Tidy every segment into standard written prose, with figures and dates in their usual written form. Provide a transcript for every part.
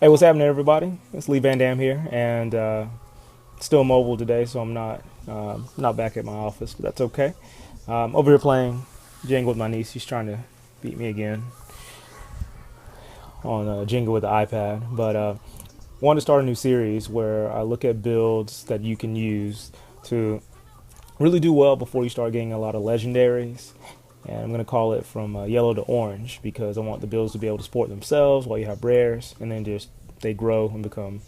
Hey, what's happening, everybody? It's Lee Van Dam here, and still mobile today, so I'm not back at my office, but that's okay. Over here playing Jenga with my niece. She's trying to beat me again on Jenga with the iPad, but wanted to start a new series where I look at builds that you can use to really do well before you start getting a lot of legendaries. And I'm going to call it from yellow to orange because I want the builds to be able to support themselves while you have rares, and then just they grow and become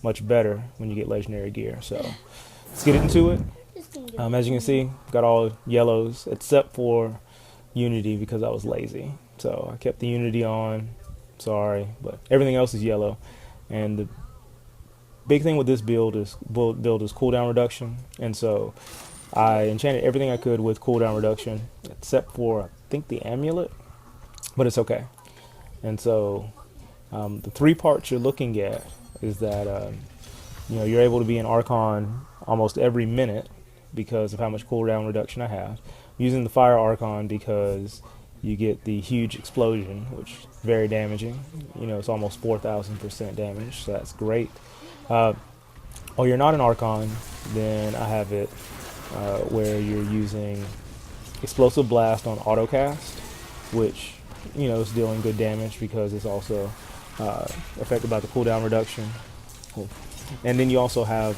much better when you get legendary gear. So let's get into it. As you can see, got all yellows except for Unity because I was lazy. So I kept the Unity on. Sorry, but everything else is yellow. And the big thing with this build is cooldown reduction, and so I enchanted everything I could with cooldown reduction except for I think the amulet, but it's okay. And so the three parts you're looking at is that you're able to be an Archon almost every minute because of how much cooldown reduction I have. I'm using the Fire Archon because you get the huge explosion, which is very damaging. It's almost 4,000% damage, so that's great. Or you're not an Archon, then I have it where you're using Explosive Blast on autocast, which is dealing good damage because it's also affected by the cooldown reduction. And then you also have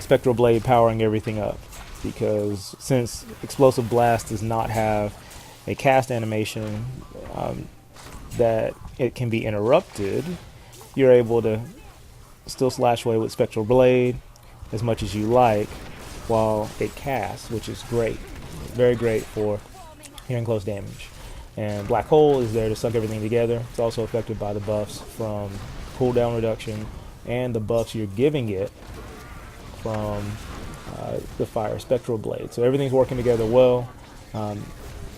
Spectral Blade powering everything up, because since Explosive Blast does not have a cast animation that it can be interrupted, you're able to still slash away with Spectral Blade as much as you like while it casts, which is great. Very great for hearing close damage. And Black Hole is there to suck everything together. It's also affected by the buffs from cooldown reduction and the buffs you're giving it from the Fire Spectral Blade. So everything's working together well.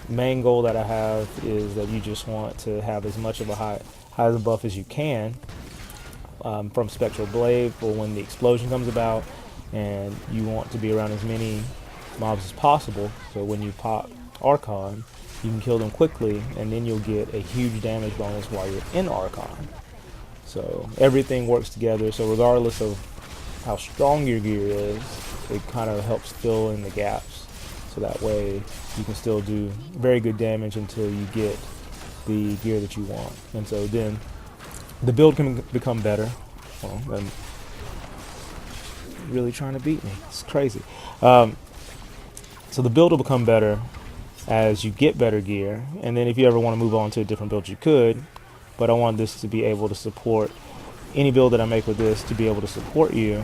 Main goal that I have is that you just want to have as much of a high the buff as you can from Spectral Blade for when the explosion comes about, and you want to be around as many mobs as possible, so when you pop Archon, you can kill them quickly, and then you'll get a huge damage bonus while you're in Archon. So everything works together, so regardless of how strong your gear is, it kind of helps fill in the gaps, so that way you can still do very good damage until you get the gear that you want. And so then the build can become better. Well, I'm really trying to beat me. It's crazy. So the build will become better as you get better gear, and then if you ever want to move on to a different build, you could. But I want this to be able to support any build that I make with this, to be able to support you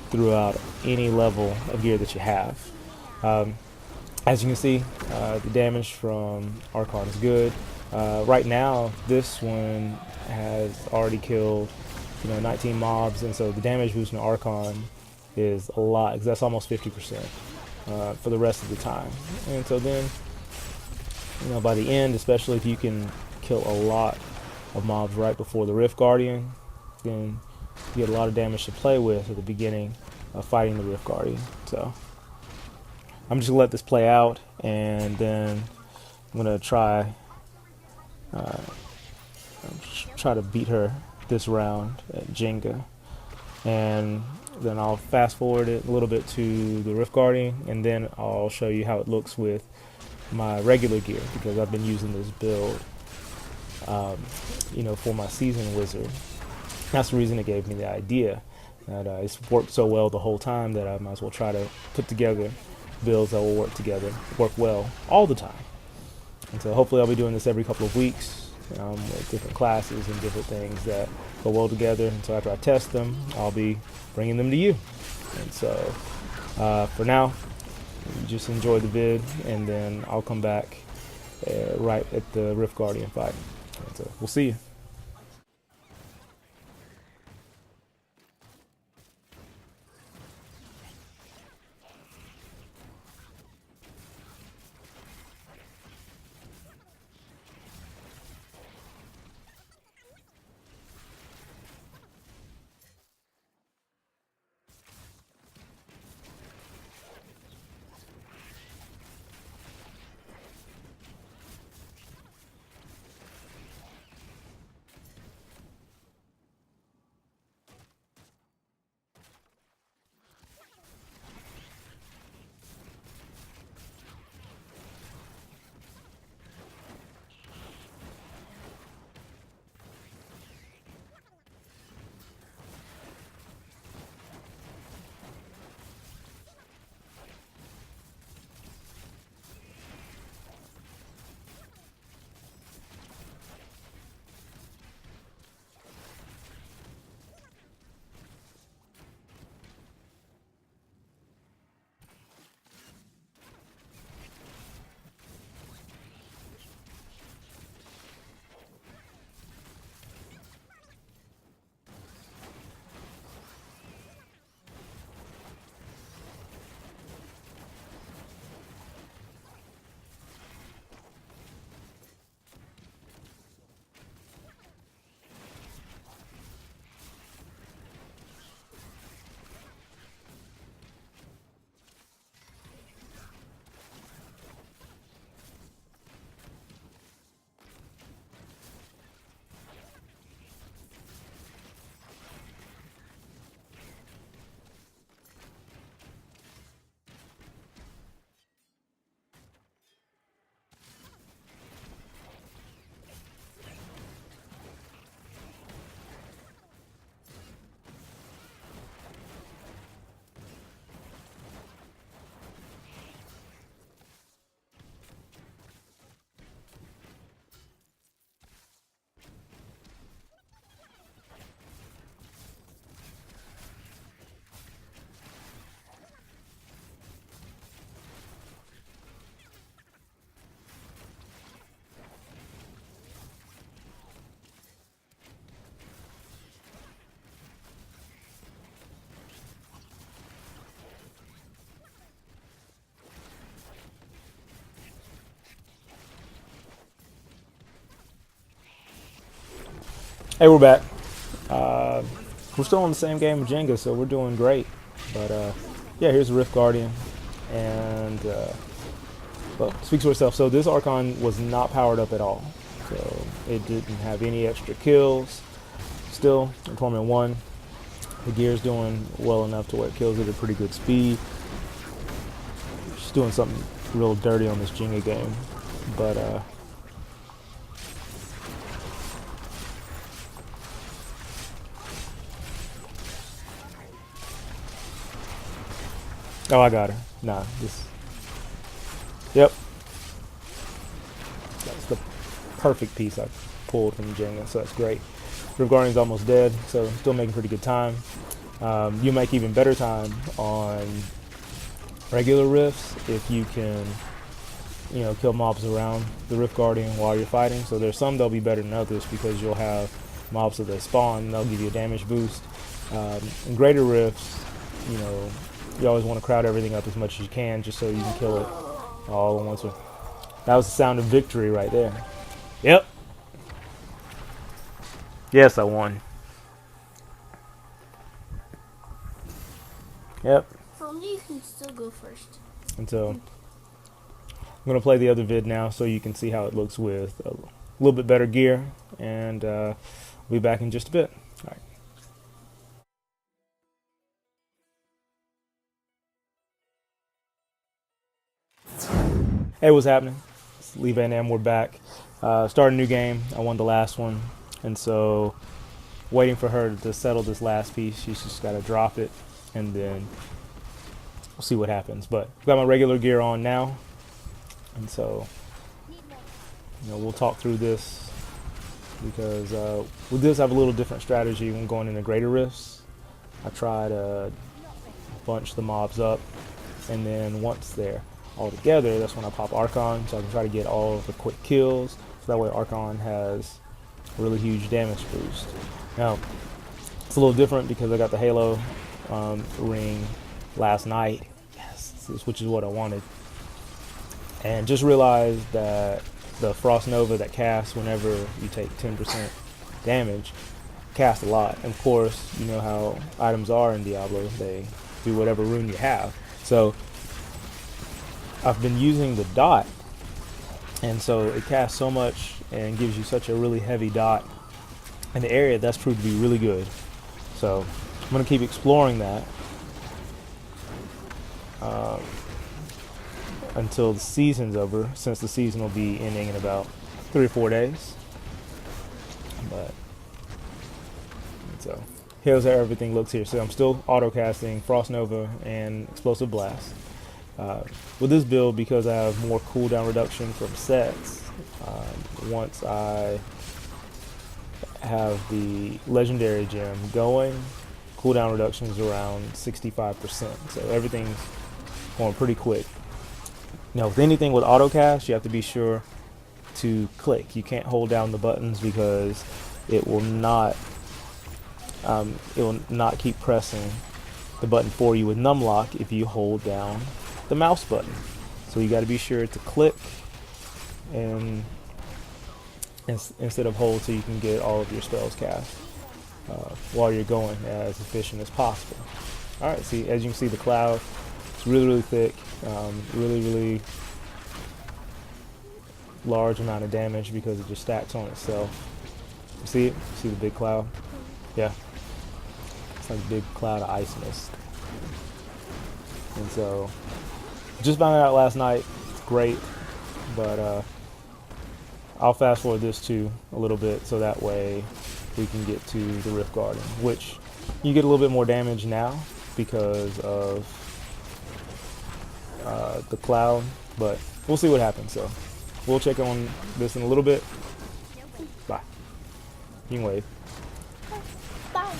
throughout any level of gear that you have. As you can see, the damage from Archon is good. Right now, this one has already killed 19 mobs, and so the damage boost in Archon is a lot, because that's almost 50% for the rest of the time. And so then, by the end, especially if you can kill a lot of mobs right before the Rift Guardian, then you get a lot of damage to play with at the beginning of fighting the Rift Guardian. So I'm just gonna let this play out, and then I'm gonna try to beat her this round at Jenga, and then I'll fast forward it a little bit to the Rift Guardian, and then I'll show you how it looks with my regular gear, because I've been using this build for my season wizard. That's the reason it gave me the idea, that it's worked so well the whole time that I might as well try to put together builds that will work well all the time. And so hopefully I'll be doing this every couple of weeks with different classes and different things that go well together. And so after I test them, I'll be bringing them to you. And so for now, you just enjoy the vid, and then I'll come back right at the Rift Guardian fight. And so we'll see you. Hey, we're back. Uh, we're still on the same game of Jenga, so we're doing great. But yeah, here's the Rift Guardian, and well, speaks for itself. So this Archon was not powered up at all, so it didn't have any extra kills. Still, in Torment 1, the gear's doing well enough to where it kills it at pretty good speed. Just doing something real dirty on this Jenga game, but oh, I got her. Nah, this. Yep. That's the perfect piece I pulled from Jenga, so that's great. Rift Guardian's almost dead, so still making pretty good time. You make even better time on regular rifts if you can, you know, kill mobs around the Rift Guardian while you're fighting. So there's some that'll be better than others because you'll have mobs that they spawn and they'll give you a damage boost. In greater rifts, you know, you always want to crowd everything up as much as you can just so you can kill it all at once. That was the sound of victory right there. Yep. Yes, I won. Yep. You can still go first. And so I'm going to play the other vid now so you can see how it looks with a little bit better gear. And we'll be back in just a bit. All right. Hey, what's happening? It's Lee Van Dam. We're back. Started a new game. I won the last one. And so waiting for her to settle this last piece. She's just got to drop it. And then we'll see what happens. But I've got my regular gear on now. And so, you know, we'll talk through this. Because with this, I have a little different strategy when going into greater rifts. I try to bunch the mobs up. And then once they're all together, that's when I pop Archon, so I can try to get all of the quick kills. So that way Archon has a really huge damage boost. Now, it's a little different because I got the Halo ring last night, yes, which is what I wanted. And just realized that the Frost Nova that casts whenever you take 10% damage casts a lot. And of course, you know how items are in Diablo, they do whatever rune you have. So I've been using the dot, and so it casts so much and gives you such a really heavy dot in the area. That's proved to be really good. So I'm going to keep exploring that until the season's over, since the season will be ending in about 3 or 4 days. But so here's how everything looks here. So I'm still auto casting Frost Nova and Explosive Blast. With this build, because I have more cooldown reduction from sets, once I have the legendary gem going, cooldown reduction is around 65%. So everything's going pretty quick. Now, with anything with autocast, you have to be sure to click. You can't hold down the buttons because it will not keep pressing the button for you with numlock if you hold down the mouse button. So you got to be sure to click and instead of hold, so you can get all of your spells cast while you're going as efficient as possible. All right, see, as you can see, the cloud, it's really thick, really large amount of damage because it just stacks on itself. You see it? See the big cloud? Yeah, it's like a big cloud of ice mist. And so just found it out last night. It's great, but I'll fast forward this too a little bit so that way we can get to the Rift Guardian, which you get a little bit more damage now because of the cloud, but we'll see what happens. So we'll check on this in a little bit. Bye. You can wave. Bye.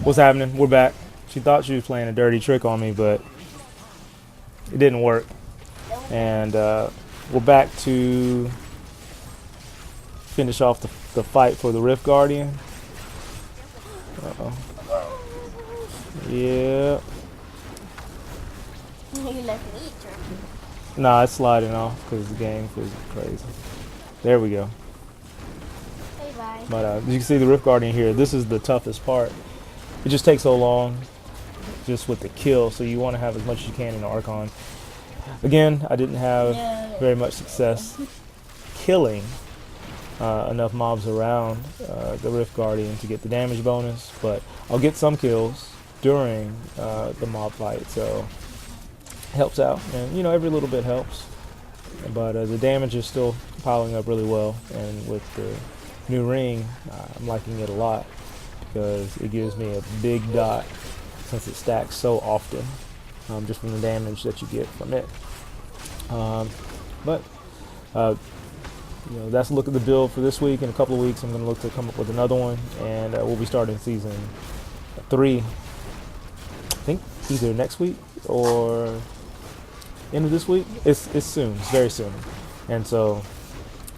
What's happening? We're back. She thought she was playing a dirty trick on me, but it didn't work. And we're back to finish off the fight for the Rift Guardian. Uh-oh. Yeah. You left me turn. Nah, it's sliding off because the game feels crazy. There we go. Bye bye. But as you can see the Rift Guardian here, this is the toughest part. It just takes so long just with the kill, so you want to have as much as you can in the Archon. Again, I didn't have very much success killing enough mobs around the Rift Guardian to get the damage bonus, but I'll get some kills during the mob fight, so it helps out. And you know, every little bit helps, but the damage is still piling up really well, and with the new ring, I'm liking it a lot because it gives me a big dot since it stacks so often, just from the damage that you get from it. But you know, that's a look at the build for this week. In a couple of weeks, I'm going to look to come up with another one, and we'll be starting season 3. I think either next week or end of this week. It's soon. It's very soon. And so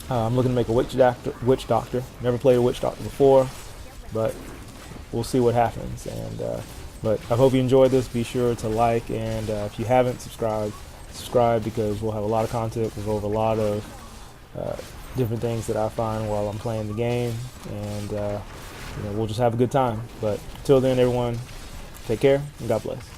I'm looking to make a witch doctor. Never played a witch doctor before, but we'll see what happens. And but I hope you enjoyed this. Be sure to like, and if you haven't subscribe, because we'll have a lot of content. We'll go over a lot of different things that I find while I'm playing the game, and you know, we'll just have a good time. But till then, everyone, take care and God bless.